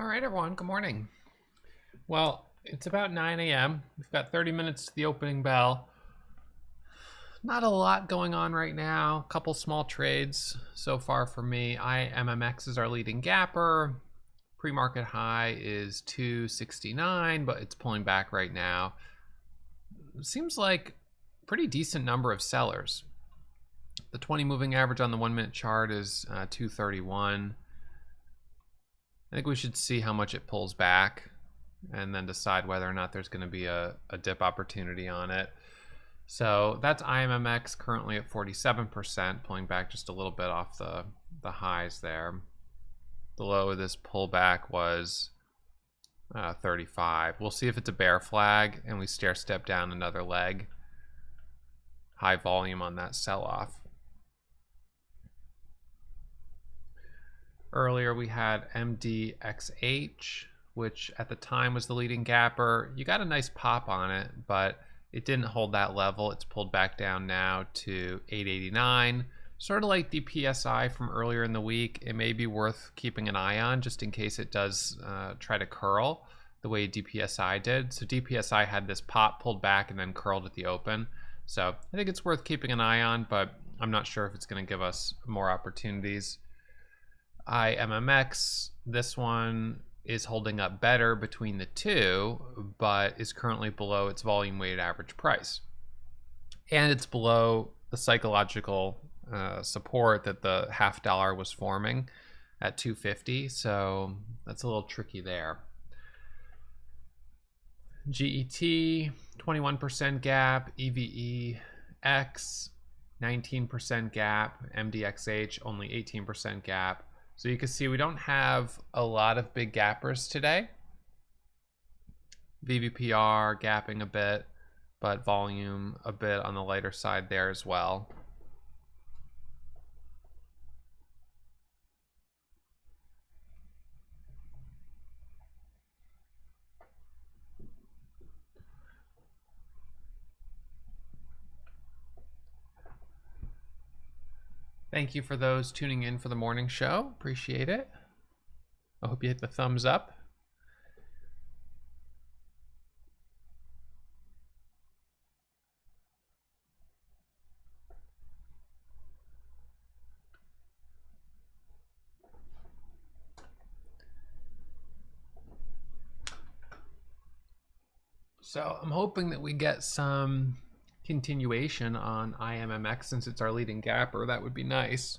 All right, everyone. Good morning. Well, it's about 9 a.m. We've got 30 minutes to the opening bell. Not a lot going on right now. A couple small trades so far for me. IMMX is our leading gapper. Pre-market high is 269, but it's pulling back right now. Seems like a pretty decent number of sellers. The 20 moving average on the 1 minute chart is 231. I think we should see how much it pulls back and then decide whether or not there's going to be a dip opportunity on it. So that's IMMX currently at 47%, pulling back just a little bit off the highs there. The low of this pullback was 35. We'll see if it's a bear flag and we stair step down another leg. High volume on that sell-off. Earlier we had MDXH, which at the time was the leading gapper. You got a nice pop on it, but it didn't hold that level. It's pulled back down now to 889. Sort of like the PSI from earlier in the week. It may be worth keeping an eye on just in case it does try to curl the way DPSI did. So DPSI had this pop, pulled back, and then curled at the open. So I think it's worth keeping an eye on, but I'm not sure if it's going to give us more opportunities. IMMX, this one is holding up better between the two, but is currently below its volume weighted average price. And it's below the psychological support that the $0.50 was forming at 250. So that's a little tricky there. GET, 21% gap, EVEX, 19% gap, MDXH, only 18% gap. So you can see we don't have a lot of big gappers today. VVPR gapping a bit, but volume a bit on the lighter side there as well. Thank you for those tuning in for the morning show. Appreciate it. I hope you hit the thumbs up. So I'm hoping that we get some continuation on IMMX since it's our leading gapper. That would be nice,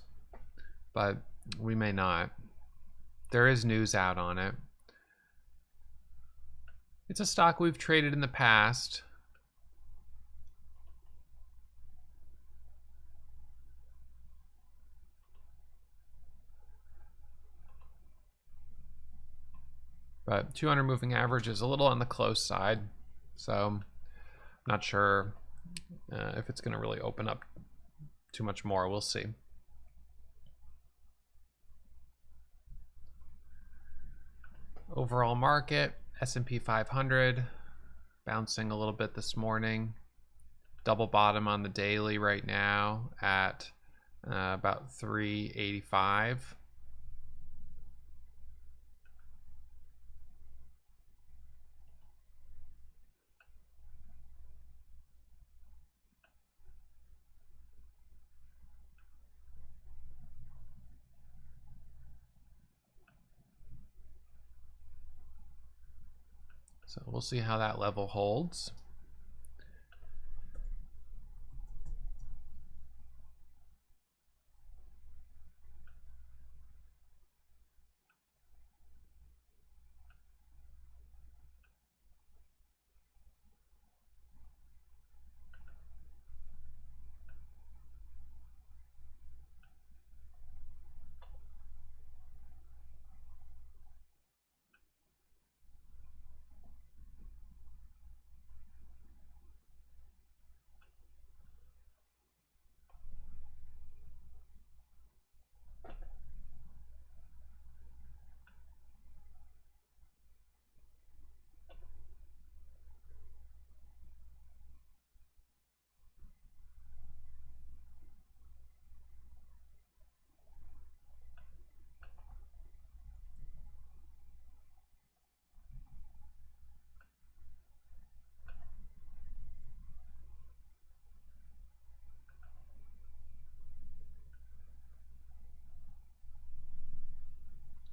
but we may not. There is news out on it. It's a stock we've traded in the past. But 200 moving average is a little on the close side. So I'm not sure if it's going to really open up too much more. We'll see. Overall market, S&P 500 bouncing a little bit this morning. Double bottom on the daily right now at about 385. So we'll see how that level holds.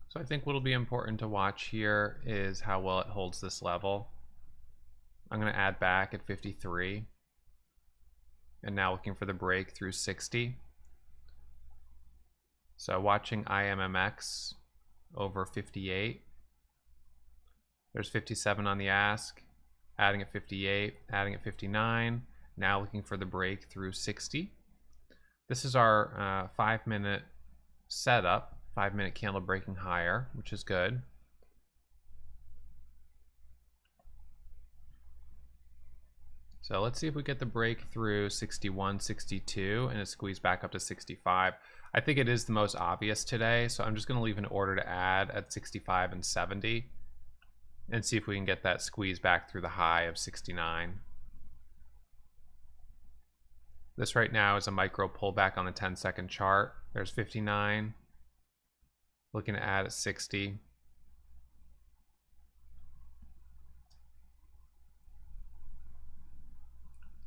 So I think what'll be important to watch here is how well it holds this level. I'm going to add back at 53. And now looking for the break through 60. So watching IMMX over 58. There's 57 on the ask, adding at 58, adding at 59. Now looking for the break through 60. This is our 5-minute setup, 5-minute candle breaking higher, which is good. So let's see if we get the break through 61, 62, and it squeezed back up to 65. I think it is the most obvious today, so I'm just going to leave an order to add at 65 and 70 and see if we can get that squeeze back through the high of 69. This right now is a micro pullback on the 10-second chart. There's 59. Looking to add at 60.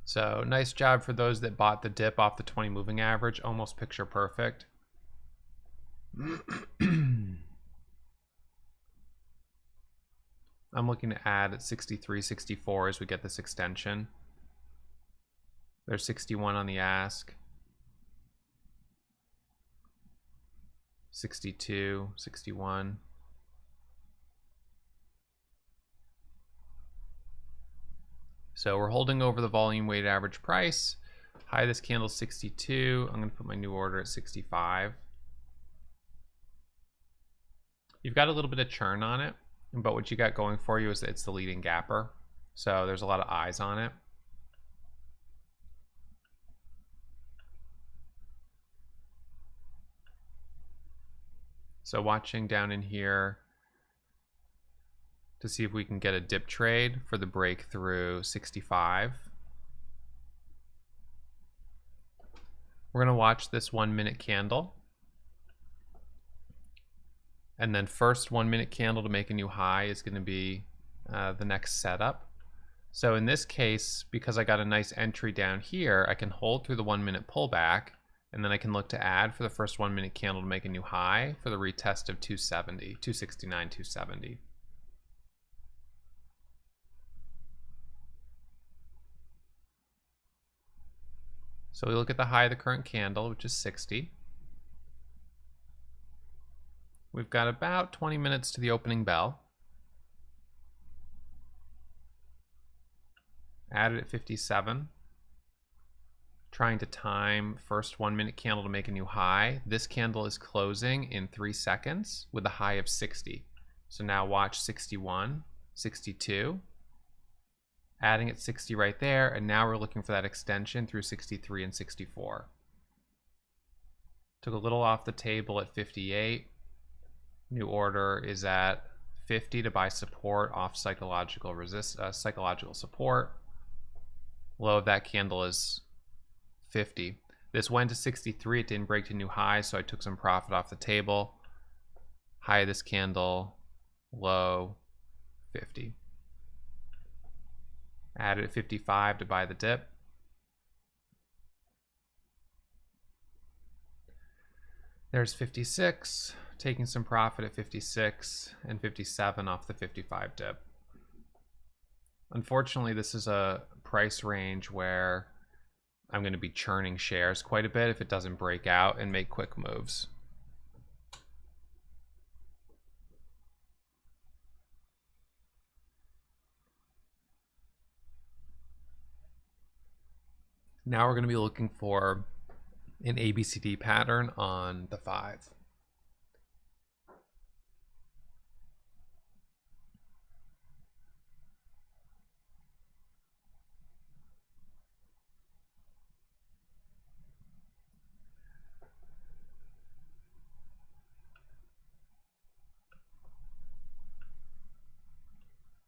So nice job for those that bought the dip off the 20 moving average, almost picture perfect. I'm looking to add at 63, 64 as we get this extension. There's 61 on the ask. 62, 61. So we're holding over the volume weighted average price. High of this candle 62. I'm going to put my new order at 65. You've got a little bit of churn on it, but what you got going for you is that it's the leading gapper. So there's a lot of eyes on it. So watching down in here to see if we can get a dip trade for the breakthrough 65. We're going to watch this 1-minute candle. And then first 1-minute candle to make a new high is going to be the next setup. So in this case, because I got a nice entry down here, I can hold through the 1-minute pullback, and then I can look to add for the first 1-minute candle to make a new high for the retest of 270, 269, 270. So we look at the high of the current candle, which is 60. We've got about 20 minutes to the opening bell. Added at 57. Trying to time first 1-minute candle to make a new high. This candle is closing in 3 seconds with a high of 60. So now watch 61, 62. Adding at 60 right there, and now we're looking for that extension through 63 and 64. Took a little off the table at 58. New order is at 50 to buy support off psychological support. Low of that candle is 50. This went to 63. It didn't break to new highs, so I took some profit off the table. High of this candle, low 50. Added at 55 to buy the dip. There's 56, taking some profit at 56 and 57 off the 55 dip. Unfortunately, this is a price range where I'm going to be churning shares quite a bit if it doesn't break out and make quick moves. Now we're going to be looking for an ABCD pattern on the 5.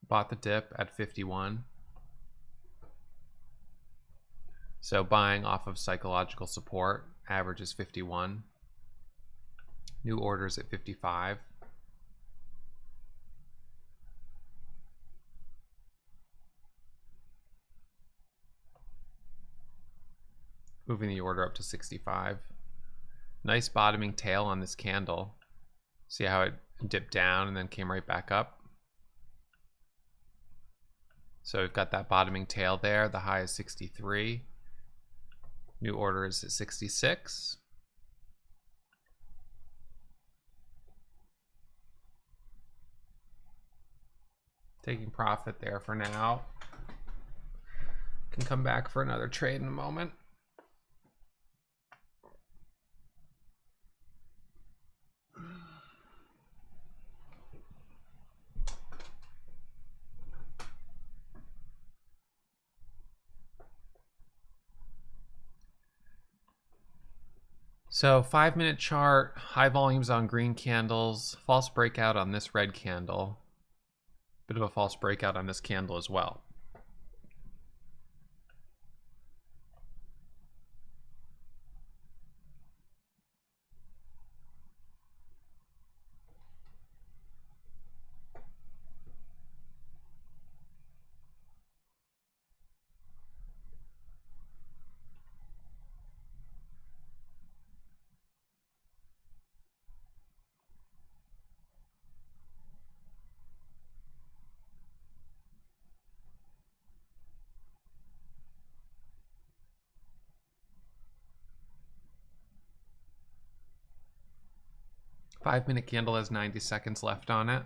Bought the dip at 51. So buying off of psychological support, average is 51. New orders at 55. Moving the order up to 65. Nice bottoming tail on this candle. See how it dipped down and then came right back up. So we've got that bottoming tail there. The high is 63. New order is at 66. Taking profit there for now. Can come back for another trade in a moment. So 5-minute chart, high volumes on green candles, false breakout on this red candle, bit of a false breakout on this candle as well. Five-minute candle has 90 seconds left on it.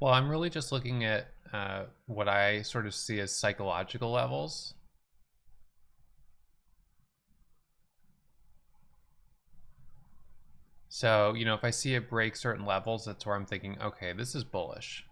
Well, I'm really just looking at what I sort of see as psychological levels. So, you know, if I see it break certain levels, that's where I'm thinking, okay, this is bullish.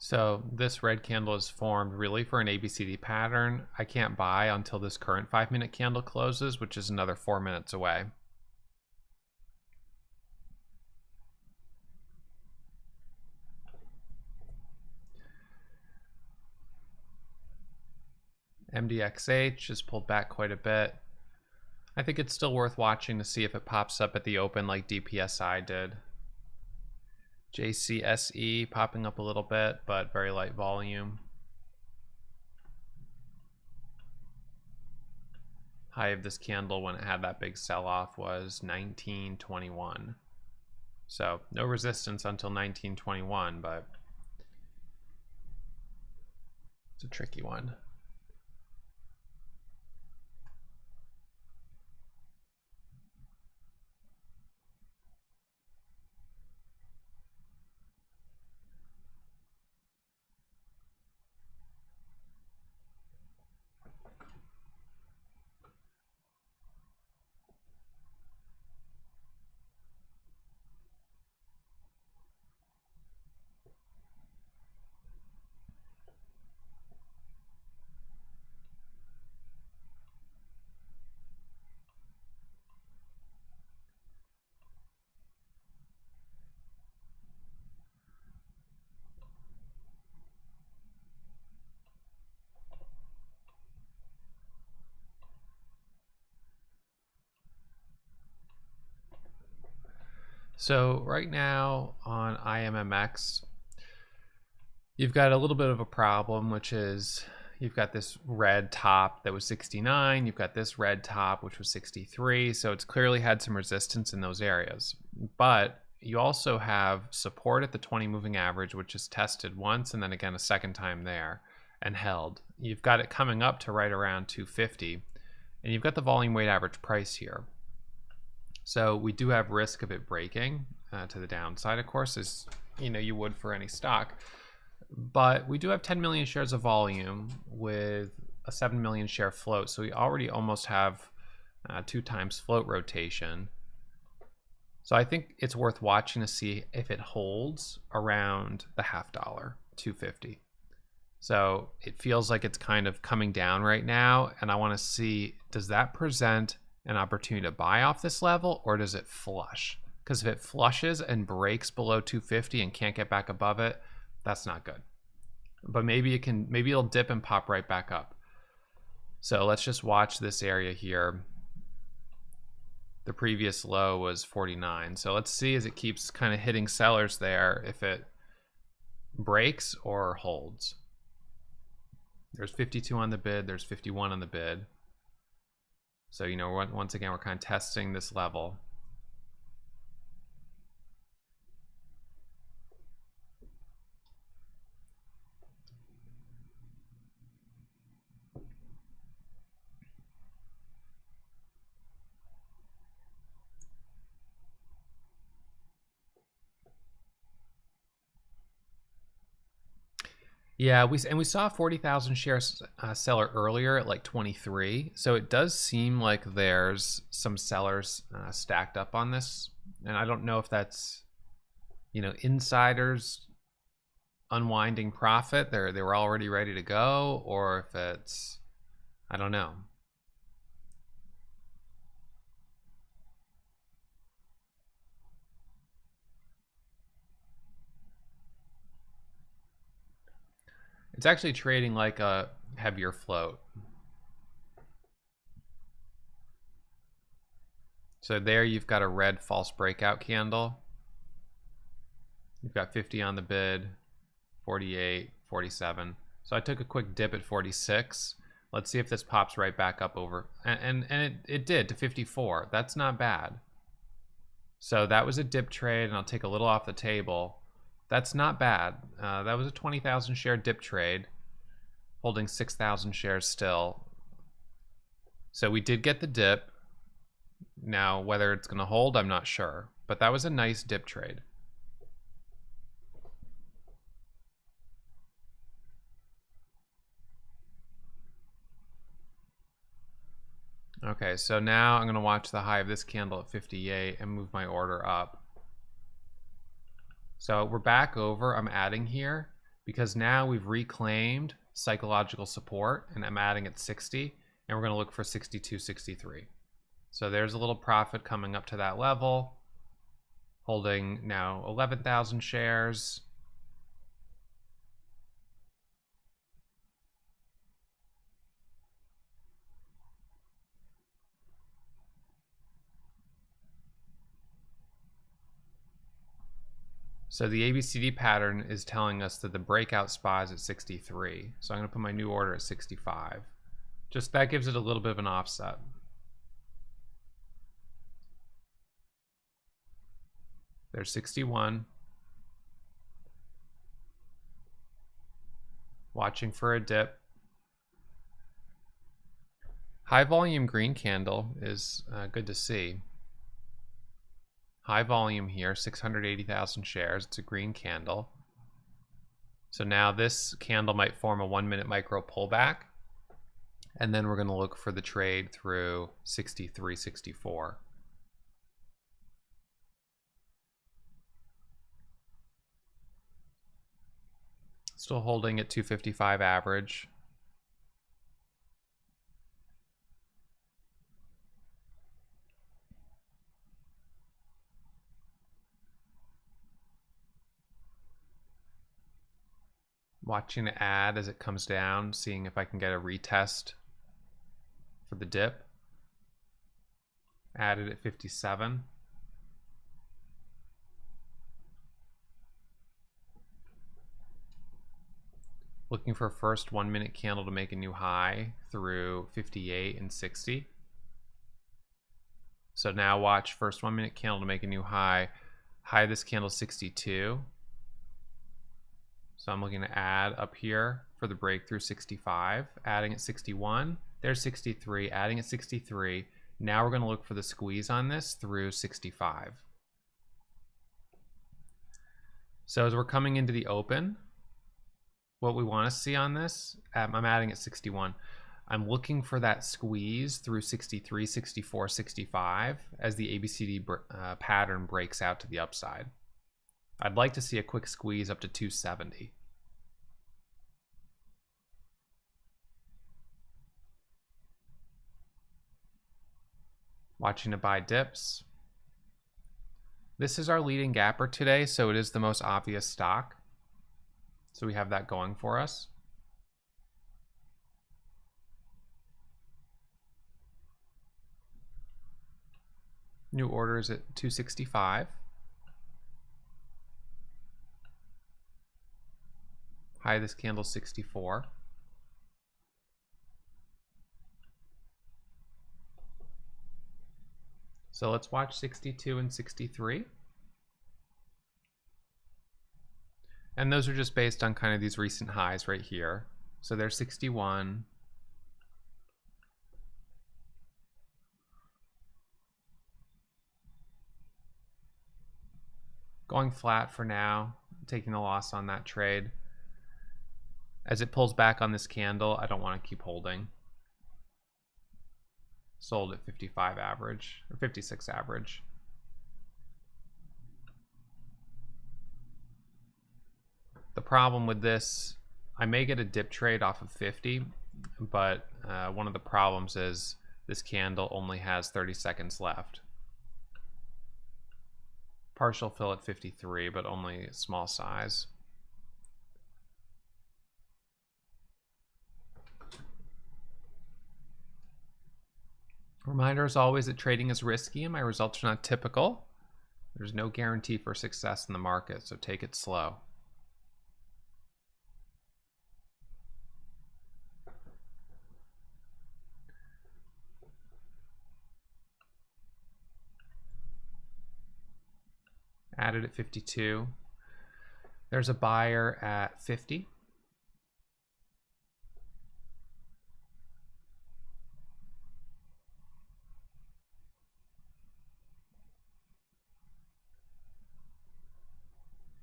So this red candle is formed really for an ABCD pattern. I can't buy until this current 5-minute candle closes, which is another 4 minutes away. MDXH is pulled back quite a bit. I think it's still worth watching to see if it pops up at the open like DPSI did. JCSE popping up a little bit, but very light volume. High of this candle when it had that big sell-off was 1921. So no resistance until 1921, but it's a tricky one. So right now on IMMX, you've got a little bit of a problem, which is you've got this red top that was 69. You've got this red top, which was 63. So it's clearly had some resistance in those areas. But you also have support at the 20 moving average, which is tested once and then again a second time there and held. You've got it coming up to right around 250. And you've got the volume weight average price here. So we do have risk of it breaking to the downside, of course, as you would for any stock. But we do have 10 million shares of volume with a 7 million share float. So we already almost have 2 times float rotation. So I think it's worth watching to see if it holds around the $0.50, 250. So it feels like it's kind of coming down right now. And I want to see, does that present an opportunity to buy off this level, or does it flush? Because if it flushes and breaks below 250 and can't get back above it, that's not good. But maybe it'll dip and pop right back up. So let's just watch this area here. The previous low was 49. So let's see as it keeps kind of hitting sellers there, if it breaks or holds. There's 52 on the bid, there's 51 on the bid. So, once again, we're kind of testing this level. Yeah, we saw 40,000 shares seller earlier at like 23. So it does seem like there's some sellers stacked up on this. And I don't know if that's, insiders unwinding profit. They were already ready to go, or if it's, I don't know. It's actually trading like a heavier float. So there you've got a red false breakout candle. You've got 50 on the bid, 48, 47. So I took a quick dip at 46. Let's see if this pops right back up over. And it did to 54. That's not bad. So that was a dip trade, and I'll take a little off the table. That's not bad. That was a 20,000 share dip trade, holding 6,000 shares still. So we did get the dip. Now, whether it's going to hold, I'm not sure. But that was a nice dip trade. Okay, so now I'm going to watch the high of this candle at 58 and move my order up. So we're back over. I'm adding here because now we've reclaimed psychological support, and I'm adding at 60, and we're going to look for 62, 63. So there's a little profit coming up to that level, holding now 11,000 shares. So the ABCD pattern is telling us that the breakout spot is at 63. So I'm going to put my new order at 65. Just that gives it a little bit of an offset. There's 61. Watching for a dip. High volume green candle is good to see. High volume here, 680,000 shares. It's a green candle. So now this candle might form a 1-minute micro pullback. And then we're going to look for the trade through 63, 64. Still holding at 255 average. Watching it add as it comes down, seeing if I can get a retest for the dip. Added at 57. Looking for first 1 minute candle to make a new high through 58 and 60. So now watch first 1 minute candle to make a new high. High of this candle 62. So I'm looking to add up here for the breakthrough 65, adding at 61. There's 63, adding at 63. Now we're going to look for the squeeze on this through 65. So as we're coming into the open, what we want to see on this, I'm adding at 61. I'm looking for that squeeze through 63, 64, 65 as the ABCD pattern breaks out to the upside. I'd like to see a quick squeeze up to 270. Watching it buy dips. This is our leading gapper today, so it is the most obvious stock. So we have that going for us. New orders at 265. High of this candle 64. So let's watch 62 and 63. And those are just based on kind of these recent highs right here. So there's 61. Going flat for now, taking the loss on that trade. As it pulls back on this candle, I don't want to keep holding. Sold at 55 average, or 56 average. The problem with this, I may get a dip trade off of 50, but one of the problems is this candle only has 30 seconds left. Partial fill at 53, but only small size. Reminder as always that trading is risky and my results are not typical. There's no guarantee for success in the market, so take it slow. Added at 52. There's a buyer at 50.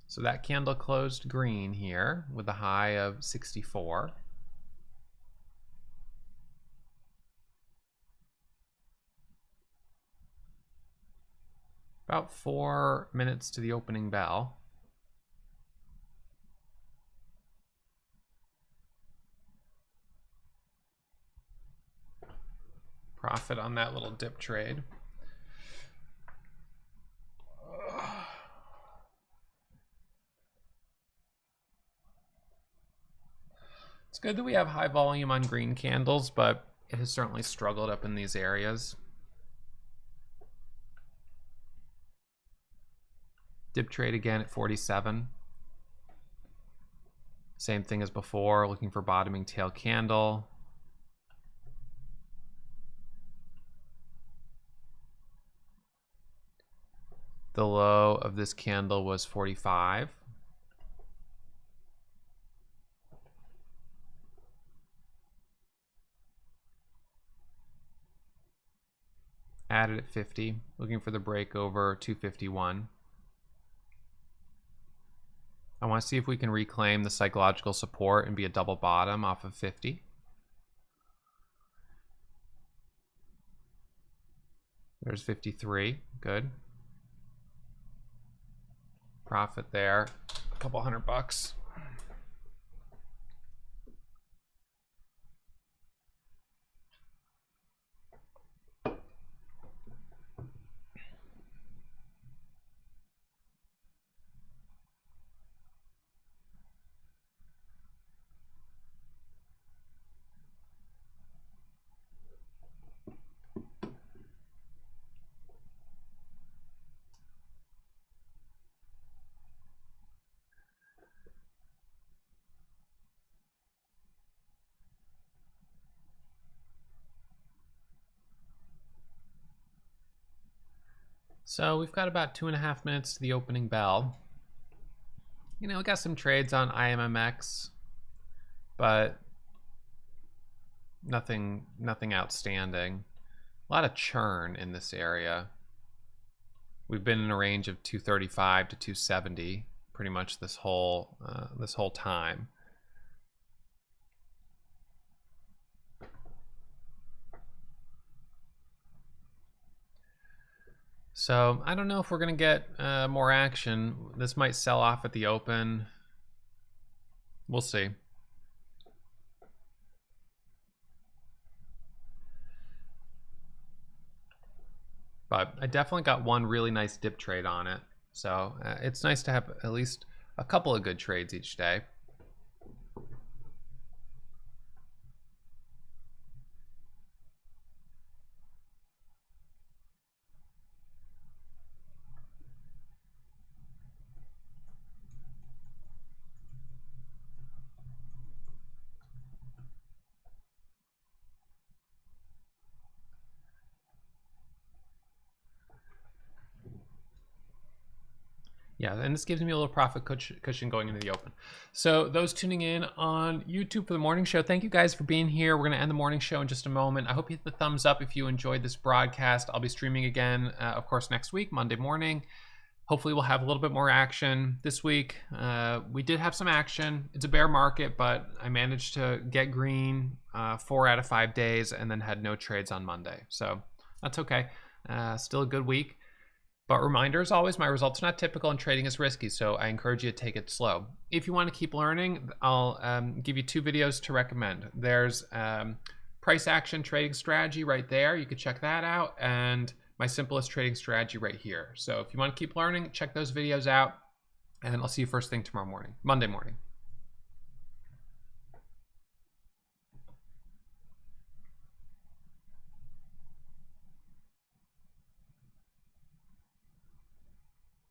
So that candle closed green here with a high of 64. About 4 minutes to the opening bell. Profit on that little dip trade. It's good that we have high volume on green candles, but it has certainly struggled up in these areas. Dip trade again at 47. Same thing as before, looking for bottoming tail candle. The low of this candle was 45. Added at 50, looking for the break over 251. I want to see if we can reclaim the psychological support and be a double bottom off of 50. There's 53, good. Profit there, a couple $100. So we've got about 2.5 minutes to the opening bell. You know, we got some trades on IMMX, but nothing outstanding. A lot of churn in this area. We've been in a range of 235 to 270 pretty much this whole time. So I don't know if we're going to get more action. This might sell off at the open. We'll see. But I definitely got one really nice dip trade on it. So it's nice to have at least a couple of good trades each day. Yeah, and this gives me a little profit cushion going into the open. So those tuning in on YouTube for the morning show, thank you guys for being here. We're going to end the morning show in just a moment. I hope you hit the thumbs up if you enjoyed this broadcast. I'll be streaming again, of course, next week, Monday morning. Hopefully we'll have a little bit more action this week. We did have some action. It's a bear market, but I managed to get green 4 out of 5 days and then had no trades on Monday. So that's okay. Still a good week. But reminder, as always, my results are not typical and trading is risky, so I encourage you to take it slow. If you want to keep learning, I'll give you 2 videos to recommend. There's price action trading strategy right there. You could check that out, and my simplest trading strategy right here. So if you want to keep learning, check those videos out, and I'll see you first thing tomorrow morning, Monday morning.